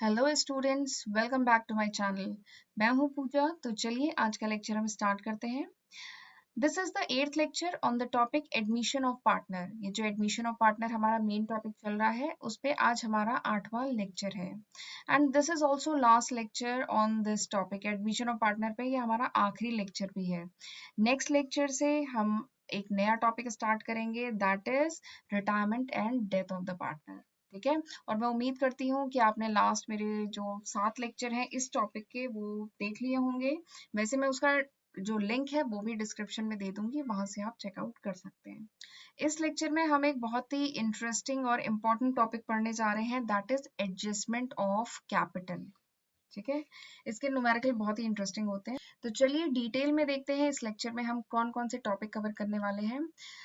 Hello students, welcome back to my channel. मैं हूं पूजा। तो चलिए आज का लेक्चर हम स्टार्ट करते हैं। This is the 8th lecture on the topic admission of partner. ये जो एडमिशन ऑफ पार्टनर हमारा मेन टॉपिक चल रहा है, उस पे आज हमारा 8वां लेक्चर है। And this is also last lecture on this topic admission of partner पे। ये हमारा आखिरी लेक्चर भी है। नेक्स्ट लेक्चर से हम एक नया टॉपिक स्टार्ट करेंगे, that is retirement and death of the partner. ठीक है। और मैं उम्मीद करती हूँ कि आपने लास्ट मेरे जो 7 लेक्चर हैं इस टॉपिक के वो देख लिए होंगे। वैसे मैं उसका जो लिंक है वो भी डिस्क्रिप्शन में दे दूंगी, वहां से आप चेकआउट कर सकते हैं। इस लेक्चर में हम एक बहुत ही इंटरेस्टिंग और इम्पोर्टेंट टॉपिक पढ़ने जा रहे हैं, that is adjustment of capital. ठीक है। इसके न्यूमेरिकल बहुत ही इंटरेस्टिंग होते हैं। तो चलिए डिटेल में देखते हैं इस लेक्चर में हम कौन कौन से टॉपिक कवर करने वाले हैं।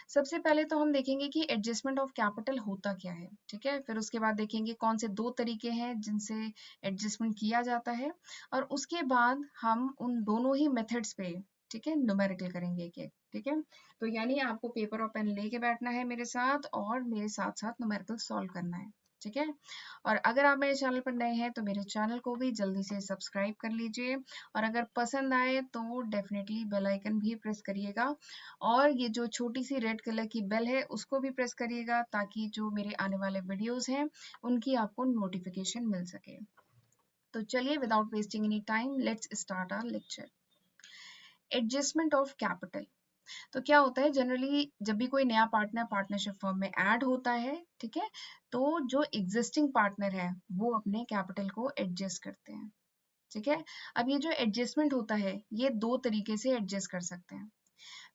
सबसे पहले तो हम देखेंगे कि एडजस्टमेंट ऑफ कैपिटल होता क्या है। ठीक है। फिर उसके बाद देखेंगे कौन से 2 तरीके हैं जिनसे एडजस्टमेंट किया जाता है। और उसके बाद हम उन दोनों ही मेथड्स पे, ठीक है, न्यूमेरिकल करेंगे एक एक। ठीक है। तो यानी आपको पेपर और पेन लेके बैठना है मेरे साथ और मेरे साथ साथ न्यूमेरिकल सॉल्व करना है। ठीक है। और अगर आप मेरे चैनल पर नए हैं तो मेरे चैनल को भी जल्दी से सब्सक्राइब कर लीजिए। और अगर पसंद आए तो डेफिनेटली बेल आइकन भी प्रेस करिएगा। और ये जो छोटी सी रेड कलर की बेल है उसको भी प्रेस करिएगा, ताकि जो मेरे आने वाले वीडियोस हैं उनकी आपको नोटिफिकेशन मिल सके। तो चलिए without wasting any time let's start our lecture. Adjustment of capital. तो क्या होता है, जनरली जब भी कोई नया पार्टनर पार्टनरशिप फर्म में ऐड होता है, ठीक है, तो जो एग्जिस्टिंग पार्टनर है वो अपने कैपिटल को एडजस्ट करते हैं। ठीक है। अब ये जो एडजस्टमेंट होता है ये 2 तरीके से एडजस्ट कर सकते हैं।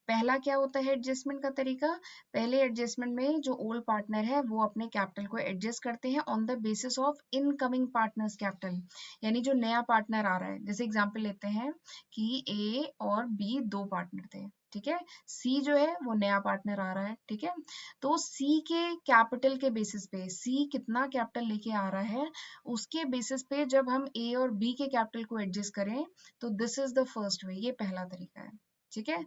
पहला क्या होता है एडजस्टमेंट का तरीका, पहले एडजस्टमेंट में जो ओल्ड पार्टनर है वो अपने कैपिटल को एडजस्ट करते हैं on the basis of incoming partners capital. यानी जो नया पार्टनर आ रहा है, जैसे एग्जांपल लेते हैं कि ए और बी 2 पार्टनर थे। ठीक है। सी जो है वो नया पार्टनर आ रहा है। ठीक है। तो सी के कैपिटल के बेसिस पे, सी कितना कैपिटल लेके आ रहा है उसके बेसिस पे जब हम ए और बी के कैपिटल को एडजस्ट करें, तो this is the first way. ये पहला तरीका है। ठीक है।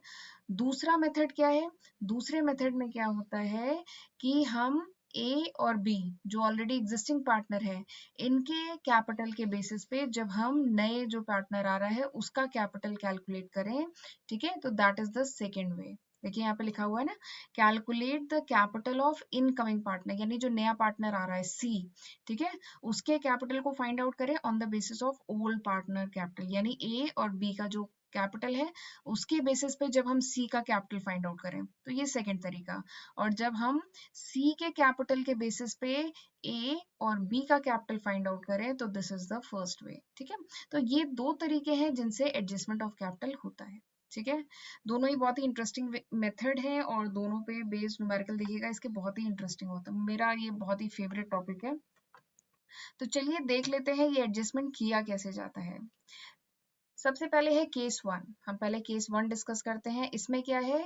दूसरा मेथड क्या है, दूसरे मेथड में क्या होता है कि हम ए और बी जो ऑलरेडी एग्जिस्टिंग पार्टनर है इनके कैपिटल के बेसिस पे जब हम नए जो पार्टनर आ रहा है उसका कैपिटल कैलकुलेट करें। ठीक है। तो that is the second way. देखिए यहाँ पे लिखा हुआ है ना, calculate the capital of incoming partner, यानी जो नया पार्टनर आ रहा है सी, ठीक है, उसके कैपिटल को फाइंड आउट करें on the basis of old partner capital. यानी ए और बी का जो कैपिटल है उसके बेसिस पे जब हम सी का कैपिटल फाइंड आउट करें, तो ये सेकंड तरीका। और जब हम सी के कैपिटल के बेसिस पे ए और बी का कैपिटल फाइंड आउट करें, तो this is the first way. ठीक है। तो ये 2 तरीके हैं जिनसे एडजस्टमेंट ऑफ कैपिटल होता है। ठीक है। दोनों ही बहुत ही इंटरेस्टिंग मेथड है और दोनों पे बेस्ड न्यूमेरिकल देखिएगा इसके बहुत ही इंटरेस्टिंग होता है। मेरा ये बहुत ही फेवरेट टॉपिक है। तो चलिए देख लेते हैं ये एडजस्टमेंट किया कैसे जाता है। सबसे पहले है केस 1। हम पहले केस 1 डिस्कस करते हैं। इसमें क्या है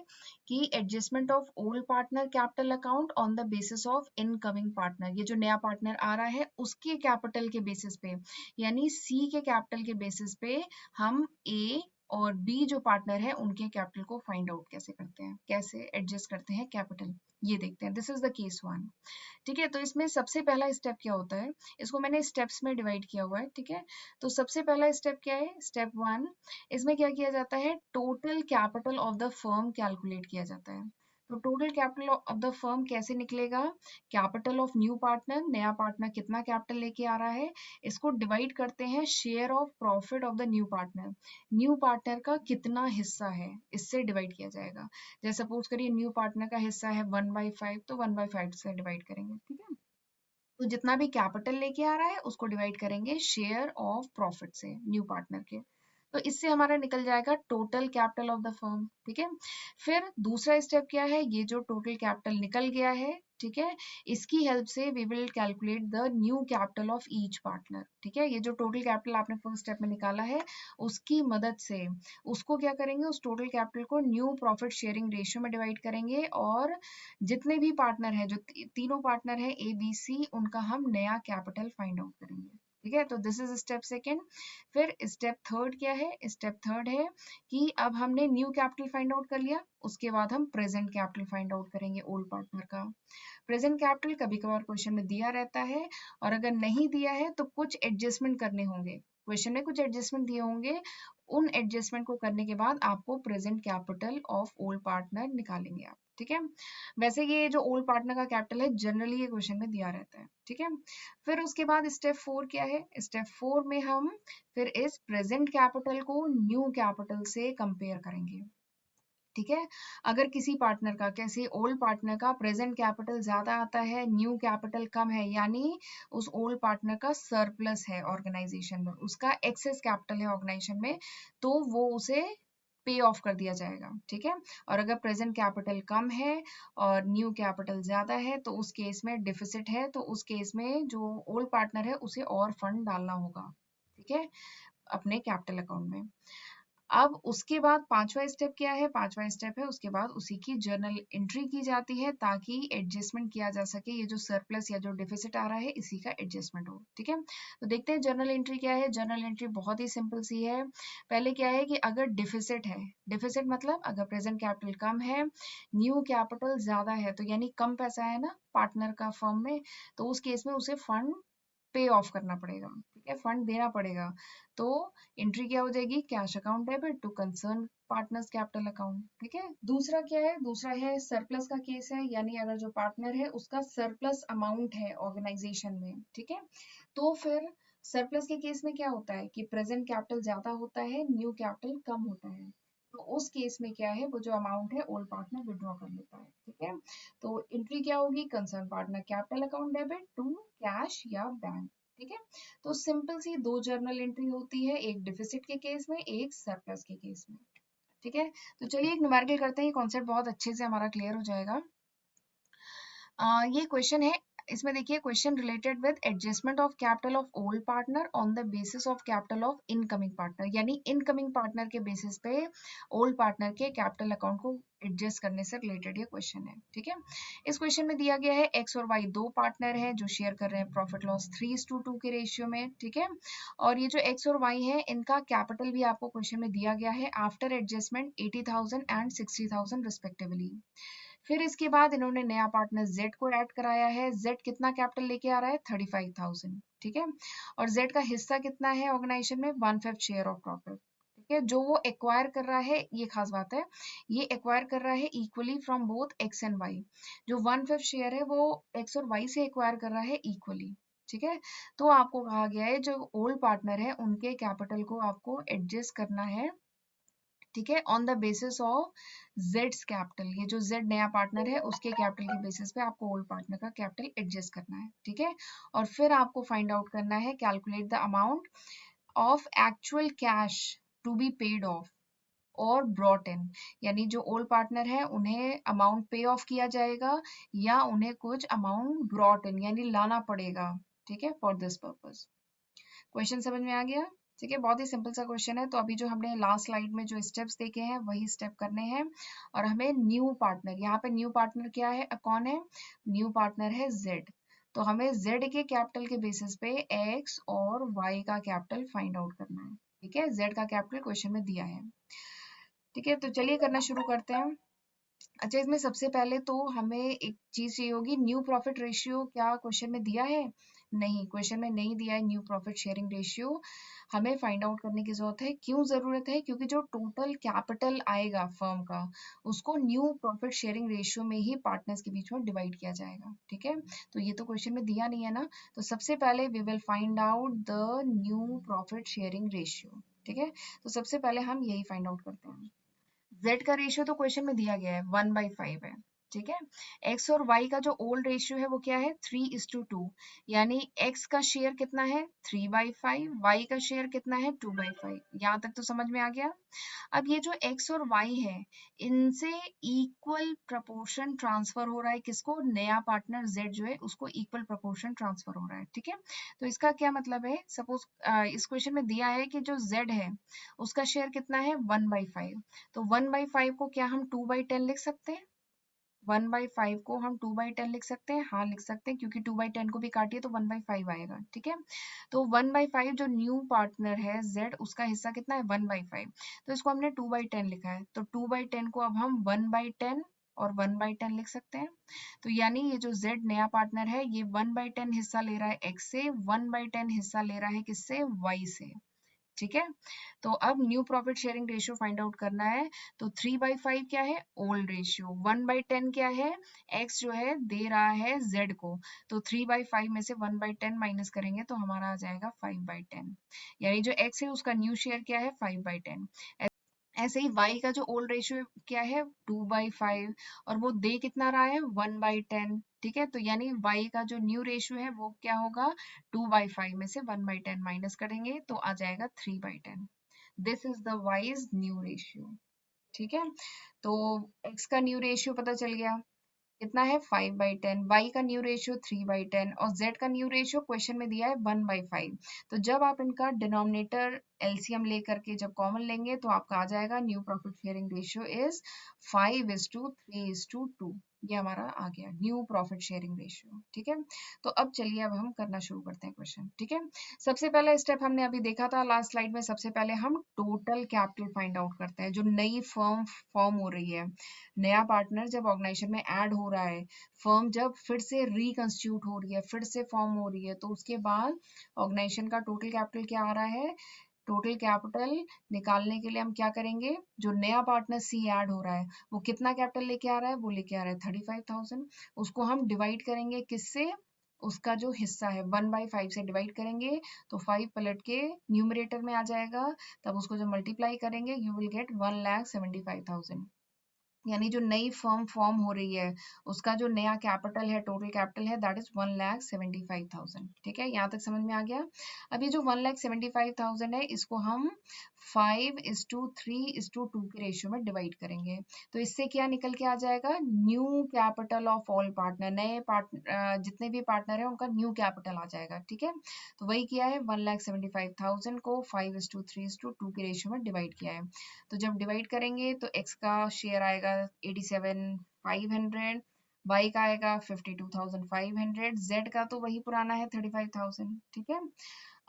कि adjustment of old partner capital account on the basis of incoming partner. ये जो नया पार्टनर आ रहा है उसके कैपिटल के बेसिस पे, यानी सी के कैपिटल के बेसिस पे हम ए और बी जो पार्टनर है उनके कैपिटल को फाइंड आउट कैसे करते हैं, कैसे एडजस्ट करते हैं कैपिटल, ये देखते हैं। This is the case 1। ठीक है। तो इसमें सबसे पहला स्टेप क्या होता है, इसको मैंने स्टेप्स में डिवाइड किया हुआ है। ठीक है। तो सबसे पहला स्टेप क्या है, स्टेप 1। इसमें क्या किया जाता है, total capital of the firm calculate किया जाता है। तो total capital of the firm कैसे निकलेगा, कैपिटल ऑफ न्यू पार्टनर, नया पार्टनर कितना कैपिटल लेके आ रहा है, इसको डिवाइड करते हैं share of profit of the new partner, new partner का कितना हिस्सा है इससे डिवाइड किया जाएगा। जैसे सपोज करिए न्यू पार्टनर का हिस्सा है 1/5, तो 1/5 से डिवाइड करेंगे। ठीक है। तो जितना भी कैपिटल लेके आ रहा है उसको डिवाइड करेंगे शेयर ऑफ प्रॉफिट से न्यू पार्टनर के। तो इससे हमारा निकल जाएगा total capital of the firm. ठीक है। फिर दूसरा स्टेप क्या है, ये जो टोटल कैपिटल निकल गया है, ठीक है, इसकी हेल्प से we will calculate the new capital of each partner. ठीक है। ये जो टोटल कैपिटल आपने फर्स्ट स्टेप में निकाला है उसकी मदद से उसको क्या करेंगे, उस टोटल कैपिटल को न्यू प्रॉफिट शेयरिंग रेशियो में डिवाइड करेंगे और जितने भी पार्टनर हैं, जो तीनों पार्टनर हैं ए बी सी, उनका हम नया कैपिटल फाइंड आउट करेंगे। ठीक है, तो दिस इज स्टेप सेकेंड। फिर स्टेप थर्ड क्या है? स्टेप थर्ड है कि अब हमने न्यू कैपिटल फाइंड आउट कर लिया, उसके बाद हम प्रेजेंट कैपिटल फाइंड आउट करेंगे ओल्ड पार्टनर का। प्रेजेंट कैपिटल कभी कभार क्वेश्चन में दिया रहता है, और अगर नहीं दिया है तो कुछ एडजस्टमेंट करने होंगे, क्वेश्चन में कुछ एडजस्टमेंट दिए होंगे, उन एडजस्टमेंट को करने के बाद आपको present capital of old partner निकालेंगे आप। ठीक है, वैसे ये जो ओल्ड पार्टनर का कैपिटल है जनरली ये क्वेश्चन में दिया रहता है। ठीक है, फिर उसके बाद स्टेप फोर क्या है? स्टेप फोर में हम फिर इस प्रेजेंट कैपिटल को न्यू कैपिटल से कंपेयर करेंगे। ठीक है, अगर किसी पार्टनर का, कैसे ओल्ड पार्टनर का प्रेजेंट कैपिटल ज्यादा आता है, न्यू कैपिटल कम है, यानी उस ओल्ड पार्टनर का सरप्लस है ऑर्गेनाइजेशन में, उसका एक्सेस कैपिटल है ऑर्गेनाइजेशन में, तो वो उसे पे ऑफ कर दिया जाएगा। ठीक है, और अगर प्रेजेंट कैपिटल कम है और न्यू कैपिटल ज्यादा है तो उस केस में डिफिसिट है, तो उस केस में जो ओल्ड पार्टनर है उसे और फंड डालना होगा। ठीक है, अपने कैपिटल अकाउंट में। अब उसके बाद पांचवा स्टेप क्या है? पांचवा स्टेप है उसके बाद उसी की जर्नल एंट्री की जाती है ताकि एडजस्टमेंट किया जा सके, ये जो सरप्लस या जो डिफिसिट आ रहा है इसी का एडजस्टमेंट हो। ठीक है, तो देखते हैं जर्नल एंट्री क्या है। जर्नल एंट्री बहुत ही सिंपल सी है। पहले क्या है कि अगर डिफिसिट है, डिफिसिट मतलब अगर प्रेजेंट कैपिटल कम है, न्यू कैपिटल ज्यादा है, तो यानी कम पैसा है ना पार्टनर का फर्म में, तो उस केस में उसे फंड पे ऑफ करना पड़ेगा। ठीक है, फंड देना पड़ेगा। तो एंट्री क्या हो जाएगी? Cash account debit to concern partners capital account. ठीक है, दूसरा क्या है? दूसरा है सरप्लस का केस है, यानी अगर जो पार्टनर है उसका सरप्लस अमाउंट है ऑर्गेनाइजेशन में। ठीक है, तो फिर सरप्लस के केस में क्या होता है कि प्रेजेंट कैपिटल ज्यादा होता है, न्यू कैपिटल कम होता है, तो उस केस में क्या है, वो जो अमाउंट है ओल्ड पार्टनर विड्रॉ कर लेता है। ठीक है, तो एंट्री क्या होगी? Concern partner capital account debit to cash या बैंक। ठीक है, तो सिंपल सी दो जर्नल एंट्री होती है, एक डिफिसिट के केस में, एक सरप्लस के केस में। ठीक है, तो चलिए एक न्यूमेरिकल करते हैं, कॉन्सेप्ट बहुत अच्छे से हमारा क्लियर हो जाएगा। ये क्वेश्चन है, इसमें देखिए question related with adjustment of capital of old partner on the basis of capital of incoming partner, यानी इनकमिंग पार्टनर के बेसिस पे ओल्ड पार्टनर के कैपिटल अकाउंट को एडजस्ट करने से रिलेटेड ये क्वेश्चन है। ठीक है, इस क्वेश्चन में दिया गया है एक्स और वाई दो पार्टनर है जो शेयर कर रहे हैं प्रॉफिट लॉस 3:2 के रेशियो में। ठीक है, और ये जो एक्स और वाई है इनका कैपिटल भी आपको क्वेश्चन में दिया गया है आफ्टर एडजस्टमेंट 80,000 एंड 60,000 रिस्पेक्टिवली। फिर इसके बाद इन्होंने नया पार्टनर जेड को ऐड कराया है। जेड कितना कैपिटल लेके आ रहा है? 35,000। ठीक है, और जेड का हिस्सा कितना है ऑर्गेनाइजेशन में? 1/5 शेयर ऑफ प्रॉफिट। ठीक है, जो वो एक्वायर कर रहा है, ये खास बात है, ये एक्वायर कर रहा है equally from both x and y. जो 1/5 शेयर है वो एक्स और वाई से एक्वायर कर रहा है इक्वली। ठीक है, तो आपको कहा गया है जो ओल्ड पार्टनर है उनके कैपिटल को आपको एडजस्ट करना है। ठीक है, on the basis of Jades capital, ये जो जेड नया पार्टनर है उसके कैपिटल के बेसिस पे आपको ओल्ड पार्टनर का कैपिटल एडजस्ट करना है। ठीक है, और फिर आपको फाइंड आउट करना है, calculate the amount of actual cash to be paid off और ब्रॉट इन, यानी जो ओल्ड पार्टनर है उन्हें अमाउंट पे ऑफ किया जाएगा या उन्हें कुछ अमाउंट ब्रॉट इन यानी लाना पड़ेगा। ठीक है, फॉर दिस पर्पस। क्वेश्चन समझ में आ गया? ठीक है, बहुत ही सिंपल सा क्वेश्चन है। तो अभी जो हमने लास्ट स्लाइड में जो स्टेप्स देखे हैं वही स्टेप करने हैं, और हमें न्यू पार्टनर, यहाँ पे न्यू पार्टनर क्या है, कौन है? न्यू पार्टनर है जेड। तो हमें जेड के कैपिटल के बेसिस पे एक्स और वाई का कैपिटल फाइंड आउट करना है। ठीक है, जेड का कैपिटल क्वेश्चन में दिया है। ठीक है, तो चलिए करना शुरू करते हैं। अच्छा, इसमें सबसे पहले तो हमें एक चीज चाहिए होगी, न्यू प्रॉफिट रेशियो क्या क्वेश्चन में दिया है? नहीं, क्वेश्चन में नहीं दिया है न्यू प्रॉफिट शेयरिंग रेशियो। हमें फाइंड आउट करने की जरूरत है। क्यों जरूरत है? क्योंकि जो टोटल कैपिटल आएगा फर्म का उसको न्यू प्रॉफिट शेयरिंग रेशियो में ही पार्टनर्स के बीच में डिवाइड किया जाएगा। ठीक है, तो ये तो क्वेश्चन में दिया नहीं है ना, तो सबसे पहले we will find out the new profit sharing ratio. ठीक है, तो सबसे पहले हम यही फाइंड आउट करते हैं। जेड का रेशियो तो क्वेश्चन में दिया गया है 1/5 है। ठीक है, एक्स और वाई का जो ओल्ड रेशियो है वो क्या है? 3:2, यानी एक्स का शेयर कितना है? 3/5, वाई का शेयर कितना है? 2/5। यहाँ तक तो समझ में आ गया। अब ये जो एक्स और वाई है इनसे इक्वल प्रपोर्शन ट्रांसफर हो रहा है, किसको? नया पार्टनर जेड जो है उसको इक्वल प्रपोर्शन ट्रांसफर हो रहा है। ठीक है, तो इसका क्या मतलब है? सपोज इस क्वेश्चन में दिया है कि जो जेड है उसका शेयर कितना है? 1/5, तो 1/5 को क्या हम 2/10 लिख सकते हैं? 1/5 को हम 2/10 लिख सकते हैं, हाँ लिख सकते हैं, क्योंकि 2/10 को भी काटिए तो 1/5 आएगा, ठीक है। तो 1/5 जो न्यू पार्टनर है Z, उसका हिस्सा कितना है 1/5, तो इसको हमने 2/10 लिखा है, तो 2/10 को अब हम 1/10 और 1/10 लिख सकते हैं। तो यानी ये जो Z नया पार्टनर है, ये 1/10 हिस्सा ले रहा है X से, 1/10 हिस्सा ले रहा है किससे, Y से, ठीक है। तो अब new profit sharing ratio find out करना है, तो 3/5 क्या है, ओल्ड रेशियो, 1/10 क्या है, x जो है दे रहा है z को, तो 3/5 में से 1/10 माइनस करेंगे तो हमारा आ जाएगा 5/10, यानी जो x है उसका न्यू शेयर क्या है 5/10। ऐसे ही y का जो ओल्ड रेशियो क्या है 2/5, और वो दे कितना रहा है 1/10, ठीक है। तो यानी y का जो न्यू रेशियो है वो क्या होगा, 2/5 में से 1/10 माइनस करेंगे तो आ जाएगा 3/10। This is the y's new ratio, ठीक है। तो x का न्यू रेशियो पता चल गया कितना है 5/10, y का न्यू रेशियो 3/10 और z का न्यू रेशियो क्वेश्चन में दिया है 1/5। तो जब आप इनका डिनोमिनेटर एलसीएम लेकर के जब कॉमन लेंगे तो आपका आ जाएगा new profit sharing ratio is 5:3:2, ये हमारा आ गया न्यू प्रॉफिट शेयरिंग रेशियो, ठीक है। तो अब चलिए अब हम करना शुरू करते हैं क्वेश्चन, ठीक है। सबसे पहला स्टेप हमने अभी देखा था लास्ट स्लाइड में, सबसे पहले हम टोटल कैपिटल फाइंड आउट करते हैं। जो नई फर्म फॉर्म हो रही है, नया पार्टनर जब ऑर्गेनाइजेशन में ऐड हो रहा है, फर्म जब फिर से रिकंस्टिट्यूट हो रही है, फिर से फॉर्म हो रही है, तो उसके बाद ऑर्गेनाइजेशन का टोटल कैपिटल क्या आ रहा है, टोटल कैपिटल निकालने के लिए हम क्या करेंगे, जो नया पार्टनर सी ऐड हो रहा है वो कितना कैपिटल लेके आ रहा है, वो लेके आ रहा है 35,000, उसको हम डिवाइड करेंगे किससे, उसका जो हिस्सा है 1/5 से डिवाइड करेंगे, तो 5 पलट के न्यूमरेटर में आ जाएगा, तब उसको जब मल्टीप्लाई करेंगे यू विल गेट 1,75,000। यानी जो नई फर्म फॉर्म हो रही है उसका जो नया कैपिटल है, टोटल कैपिटल है, दैट इज 1,75,000, ठीक है। यहाँ तक समझ में आ गया। अब ये जो 1,75,000 है इसको हम 5:3:2 के रेशियो में डिवाइड करेंगे, तो इससे क्या निकल के आ जाएगा, new capital of all partner, नए पार्टनर जितने भी पार्टनर है उनका न्यू कैपिटल आ जाएगा, ठीक है। तो वही किया है 1,75,000 को 5:3:2 के रेशियो में डिवाइड किया है। तो जब डिवाइड करेंगे तो x का शेयर आएगा 87,500, y का आएगा 52,500, z का तो वही पुराना है 35,000, ठीक है।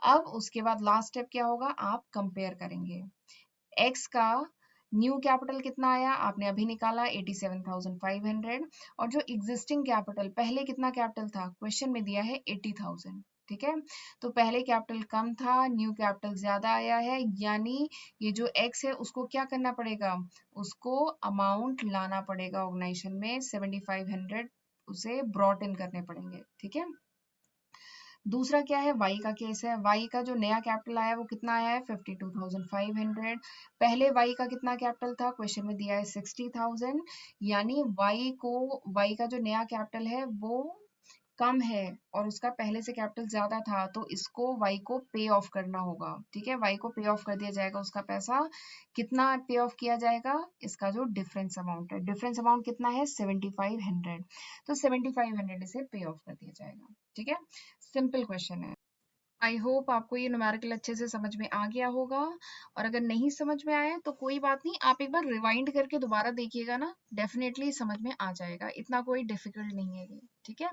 अब उसके बाद लास्ट स्टेप क्या होगा, आप कंपेयर करेंगे, x का न्यू कैपिटल कितना आया आपने अभी निकाला 87,500, और जो एग्जिस्टिंग कैपिटल पहले कितना कैपिटल था, क्वेश्चन में दिया है 80,000, ठीक है। तो पहले कैपिटल कम था, न्यू कैपिटल ज्यादा आया है, यानी ये जो x है उसको क्या करना पड़ेगा, उसको अमाउंट लाना पड़ेगा ऑर्गेनाइजेशन में 7,500, उसे ब्रॉट इन करने पड़ेंगे, ठीक है। दूसरा क्या है, y का केस है, y का जो नया कैपिटल आया है वो कितना आया है 52,500, पहले y का कितना कैपिटल था, क्वेश्चन में दिया है 60,000, यानी y का जो नया कैपिटल है वो कम है और उसका पहले से कैपिटल ज्यादा था, तो इसको y को पे ऑफ करना होगा, ठीक है। y को पे ऑफ कर दिया जाएगा, उसका पैसा कितना पे ऑफ किया जाएगा, इसका जो डिफरेंस अमाउंट है, डिफरेंस अमाउंट कितना है 7,500, तो 7,500 इसे पे ऑफ कर दिया जाएगा, ठीक है। सिंपल क्वेश्चन है। आई होप आपको ये न्यूमेरिकल अच्छे से समझ में आ गया होगा, और अगर नहीं समझ में आया तो कोई बात नहीं, आप एक बार रिवाइंड करके दोबारा देखिएगा ना, डेफिनेटली समझ में आ जाएगा, इतना कोई डिफिकल्ट नहीं है ये, ठीक है।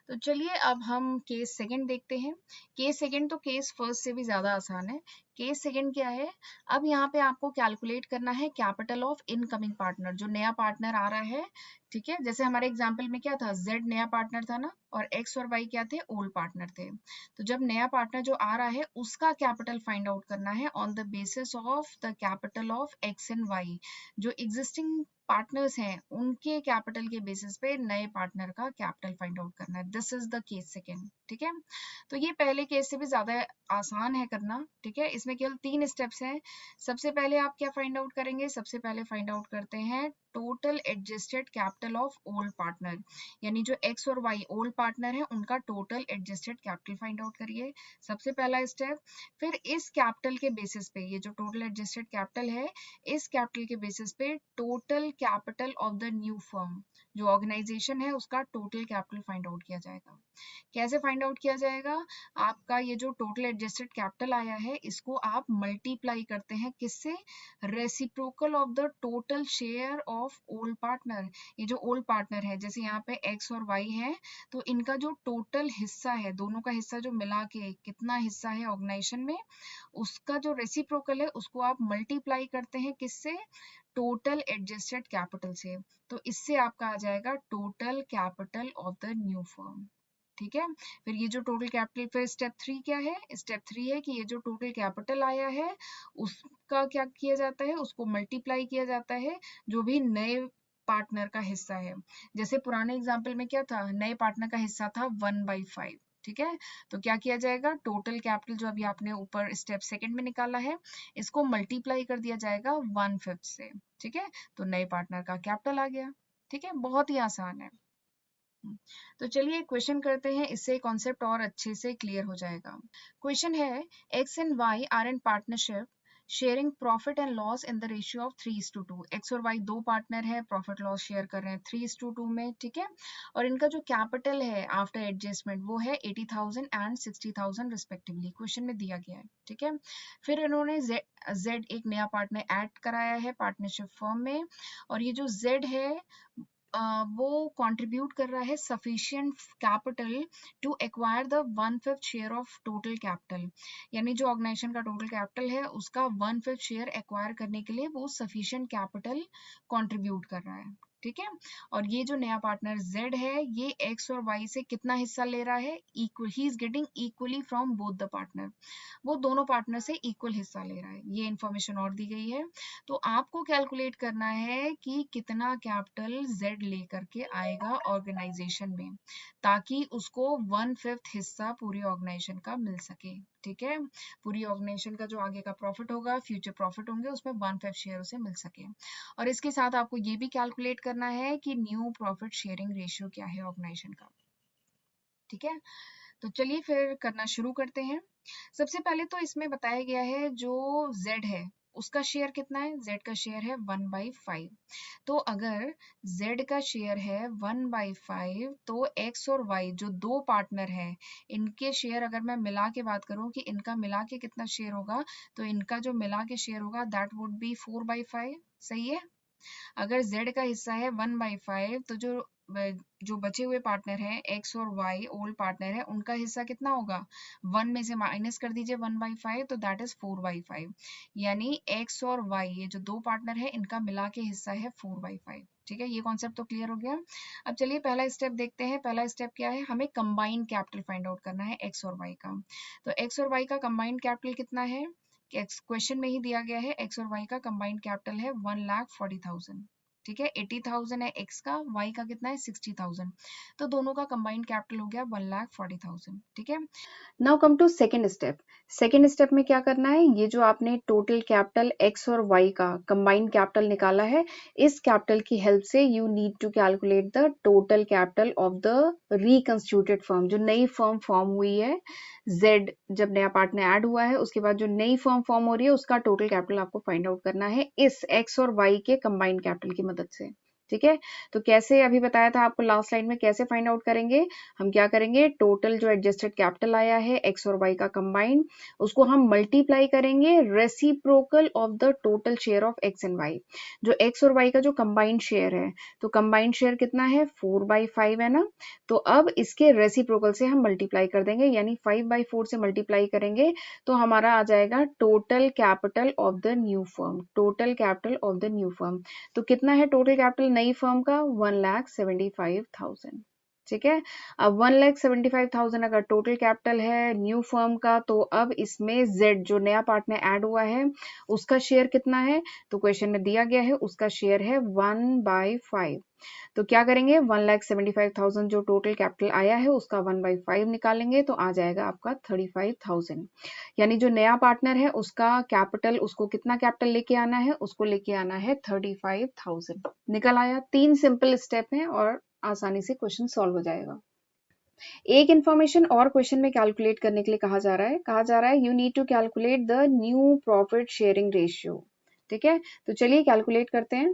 तो चलिए अब हम केस सेकंड देखते हैं। केस सेकंड तो केस फर्स्ट से भी ज्यादा आसान है। केस सेकंड क्या है, अब यहाँ पे आपको कैलकुलेट करना है कैपिटल ऑफ इनकमिंग पार्टनर, जो नया पार्टनर आ रहा है, ठीक है। जैसे हमारे एग्जाम्पल में क्या था, Z नया पार्टनर था ना, और X और Y क्या थे, ओल्ड पार्टनर थे। तो जब नया पार्टनर जो आ रहा है उसका कैपिटल फाइंड आउट करना है on the basis of the capital of X and Y। जो एग्जिस्टिंग पार्टनर्स हैं उनके कैपिटल के बेसिस पे नए पार्टनर का कैपिटल फाइंड आउट करना है, this is the case second, ठीक है। तो ये पहले केस से भी ज्यादा आसान है करना, ठीक है। इसमें केवल 3 स्टेप्स हैं। सबसे पहले आप क्या फाइंड आउट करेंगे, सबसे पहले फाइंड आउट करते हैं total adjusted capital of old partner, यानी जो X और Y ओल्ड पार्टनर है उनका total adjusted capital find out करिए, सबसे पहला स्टेप। फिर इस कैपिटल के बेसिस पे, ये जो टोटल एडजस्टेड कैपिटल है, इस कैपिटल के बेसिस पे total capital of the new firm, जो ऑर्गेनाइजेशन है उसका टोटल कैपिटल फाइंड आउट किया जाएगा। कैसे फाइंड आउट किया जाएगा, आपका ये जो टोटल एडजस्टेड कैपिटल आया है इसको आप मल्टीप्लाई करते हैं किससे, reciprocal of the total share of old partner. ये जो ओल्ड पार्टनर है, जैसे यहाँ पे x और y है, तो इनका जो टोटल हिस्सा है, दोनों का हिस्सा जो मिला के कितना हिस्सा है ऑर्गेनाइजेशन में, उसका जो रेसिप्रोकल है उसको आप मल्टीप्लाई करते हैं किससे, टोटल एडजस्टेड कैपिटल से। तो इससे आपका आ जाएगा total capital of the new firm. ठीक है, फिर ये जो टोटल कैपिटल, फिर स्टेप 3 क्या है, स्टेप 3 है कि ये जो टोटल कैपिटल आया है उसका क्या किया जाता है, उसको मल्टीप्लाई किया जाता है जो भी नए पार्टनर का हिस्सा है। जैसे पुराने एग्जाम्पल में क्या था, नए पार्टनर का हिस्सा था 1/5। ठीक है, तो क्या किया जाएगा, टोटल कैपिटल जो अभी आपने ऊपर स्टेप सेकंड में निकाला है, इसको मल्टीप्लाई कर दिया जाएगा 1/5 से। ठीक है, तो नए पार्टनर का कैपिटल आ गया। ठीक है, बहुत ही आसान है। तो चलिए क्वेश्चन करते हैं, इससे कॉन्सेप्ट और अच्छे से क्लियर हो जाएगा। क्वेश्चन है, x and y are in partnership sharing profit and loss in the ratio of 3:2। X और वाई दो पार्टनर है, प्रॉफिट लॉस शेयर कर रहे हैं 3:2 में। ठीक है, और इनका जो कैपिटल है आफ्टर एडजस्टमेंट वो है 80,000 एंड 60,000 रिस्पेक्टिवली, क्वेश्चन में दिया गया है। ठीक है, फिर इन्होंने जेड एक नया पार्टनर ऐड कराया है पार्टनरशिप फर्म में, और ये जो जेड है वो कंट्रीब्यूट कर रहा है sufficient capital to acquire the 1/5 share of total capital. यानी जो ऑर्गेनाइजेशन का टोटल कैपिटल है उसका 1/5 शेयर एक्वायर करने के लिए वो सफिशिएंट कैपिटल कंट्रीब्यूट कर रहा है। ठीक है, और ये जो नया पार्टनर Z है, ये X और Y से कितना हिस्सा ले रहा है, equal, he is getting equally from both the partner. वो दोनों पार्टनर से इक्वल हिस्सा ले रहा है, ये इंफॉर्मेशन और दी गई है। तो आपको कैलकुलेट करना है कि कितना कैपिटल Z लेकर के आएगा ऑर्गेनाइजेशन में, ताकि उसको 1/5 हिस्सा पूरी ऑर्गेनाइजेशन का मिल सके। ठीक है, पूरी ऑर्गेनाइजेशन का जो आगे का प्रॉफिट होगा, फ्यूचर प्रॉफिट होंगे, उसमें 1/5 शेयर उसे मिल सके। और इसके साथ आपको ये भी कैलकुलेट करना है कि न्यू प्रॉफिट शेयरिंग रेशियो क्या है ऑर्गेनाइजेशन का। ठीक है, तो चलिए फिर करना शुरू करते हैं। सबसे पहले तो इसमें बताया गया है जो Z है उसका शेयर कितना है, Z का शेयर है 1/5। तो अगर Z का शेयर है 1/5, तो X और Y जो दो पार्टनर है, इनके शेयर अगर मैं मिला के बात करूं कि इनका मिला के कितना शेयर होगा, तो इनका जो मिला के शेयर होगा दैट वुड बी 4/5। सही है, अगर Z का हिस्सा है 1/5, तो जो बचे हुए पार्टनर हैं X और Y ओल्ड पार्टनर है, उनका हिस्सा कितना होगा, 1 में से माइनस कर दीजिए 1/5, तो दैट इज 4/5। यानी X और Y ये जो दो पार्टनर है, इनका मिला के हिस्सा है 4/5। ठीक है, ये कॉन्सेप्ट तो क्लियर हो गया। अब चलिए पहला स्टेप देखते हैं। पहला स्टेप क्या है, हमें कंबाइंड कैपिटल फाइंड आउट करना है X और Y का। तो X और Y का कंबाइंड कैपिटल कितना है, क्वेश्चन में ही दिया गया है, X और Y का कंबाइंड कैपिटल है 1,40,000। ठीक है, 80,000 है X का, Y का कितना है 60,000, तो दोनों का कंबाइंड कैपिटल हो गया 1,40,000। ठीक है, now come to second step. Second step में क्या करना है, ये जो आपने टोटल कैपिटल X और Y का कंबाइंड कैपिटल निकाला है, इस कैपिटल की हेल्प से you need to calculate the total capital of the reconstituted firm, जो नई फर्म फॉर्म हुई है। Z जब नया पार्टनर ऐड हुआ है, उसके बाद जो नई फर्म फॉर्म हो रही है, उसका टोटल कैपिटल आपको फाइंड आउट करना है इस X और Y के कंबाइंड कैपिटल की मदद से। ठीक है, तो कैसे, अभी बताया था आपको लास्ट स्लाइड में, कैसे फाइंड आउट करेंगे। हम क्या करेंगे, टोटल जो एडजस्टेड कैपिटल आया है X और Y का कंबाइंड, उसको हम मल्टीप्लाई करेंगे reciprocal of the total share of X and Y। जो X और Y का जो कंबाइंड शेयर है, तो कंबाइंड शेयर कितना है, 4/5 है ना। तो अब इसके रेसिप्रोकल से हम मल्टीप्लाई कर देंगे, यानी 5/4 से मल्टीप्लाई करेंगे, तो हमारा आ जाएगा total capital of the new firm. Total capital of the new firm, तो कितना है टोटल कैपिटल नई फर्म का, 1,75,000। ठीक है, अब 1,75,000 अगर टोटल कैपिटल है न्यू फर्म का, तो अब इसमें Z जो नया पार्टनर ऐड हुआ है, उसका शेयर कितना है, तो क्वेश्चन में दिया गया है उसका शेयर है 1/5। तो क्या करेंगे, 1,75,000 जो टोटल कैपिटल आया है उसका 1/5 निकालेंगे, तो आ जाएगा आपका 35,000। यानी जो नया पार्टनर है उसका कैपिटल, उसको कितना कैपिटल लेके आना है, उसको लेके आना है 35,000। निकल आया। 3 सिंपल स्टेप हैं और आसानी से क्वेश्चन सॉल्व हो जाएगा। एक इंफॉर्मेशन और क्वेश्चन में कैलकुलेट करने के लिए कहा जा रहा है you need to calculate the new profit sharing ratio. ठीक है, तो चलिए कैलकुलेट करते हैं।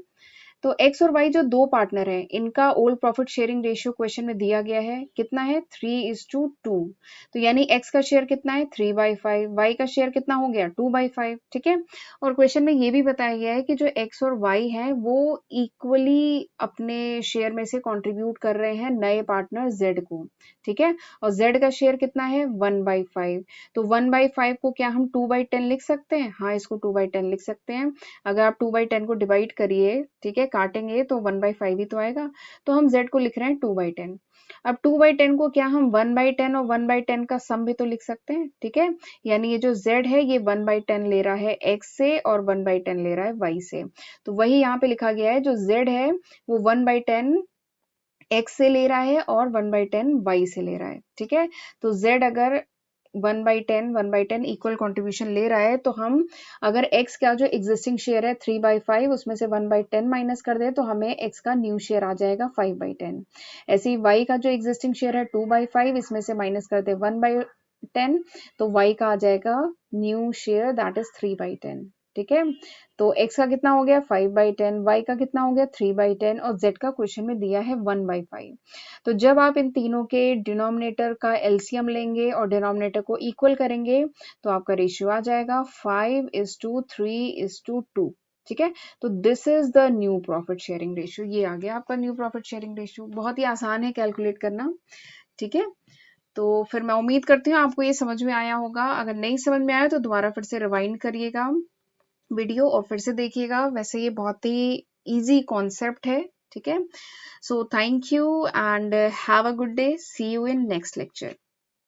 तो एक्स और वाई जो दो पार्टनर हैं, इनका old profit sharing ratio question में दिया गया है, कितना है 3:2। तो यानी एक्स का शेयर कितना है 3/5, वाई का शेयर कितना हो गया 2/5, ठीक है। और क्वेश्चन में ये भी बताया गया है कि जो एक्स और वाई है वो इक्वली अपने शेयर में से कंट्रीब्यूट कर रहे हैं नए पार्टनर जेड को, ठीक है। और जेड का शेयर कितना है 1/5। तो 1/5 को क्या हम 2/10 लिख सकते हैं? हाँ, इसको 2/10 लिख सकते हैं। अगर आप 2/10 को डिवाइड करिए, ठीक है, काटेंगे तो 1/5 ही तो आएगा। तो हम z को लिख रहे हैं 2/10। अब 2/10 को क्या हम 1/10 और 1/10 का सम भी तो लिख सकते हैं, ठीक है। यानी ये जो z है ये 1/10 ले रहा है x से और 1/10 ले रहा है y से। तो वही यहाँ पे लिखा गया है, जो z है वो 1/10 x से ले रहा है और 1/10 y से ले रहा है, ठीक है। तो z अगर 1/10 इक्वल कंट्रीब्यूशन ले रहा है, तो हम अगर x का जो एग्जिस्टिंग शेयर है 3/5 उसमें से 1/10 माइनस कर दे तो हमें x का न्यू शेयर आ जाएगा 5/10। ऐसे ही y का जो एग्जिस्टिंग शेयर है 2/5 इसमें से माइनस कर दे 1/10 तो y का आ जाएगा न्यू शेयर दैट इज 3/10, ठीक है। तो x का कितना हो गया 5/10, y का कितना हो गया 3/10 और z का क्वेश्चन में दिया है 1/5। तो जब आप इन तीनों के डिनोमिनेटर का एलसीएम लेंगे और डिनोमिनेटर को इक्वल करेंगे तो आपका रेशियो आ जाएगा 5:3:2, ठीक है। तो this is the new profit sharing ratio. ये आ गया आपका न्यू प्रॉफिट शेयरिंग रेशियो। बहुत ही आसान है कैलकुलेट करना, ठीक है। तो फिर मैं उम्मीद करती हूँ आपको ये समझ में आया होगा। अगर नहीं समझ में आया तो दोबारा फिर से रिवाइंड करिएगा वीडियो और फिर से देखिएगा। वैसे ये बहुत ही इजी कॉन्सेप्ट है, ठीक है। So thank you and have a good day. See you in next lecture.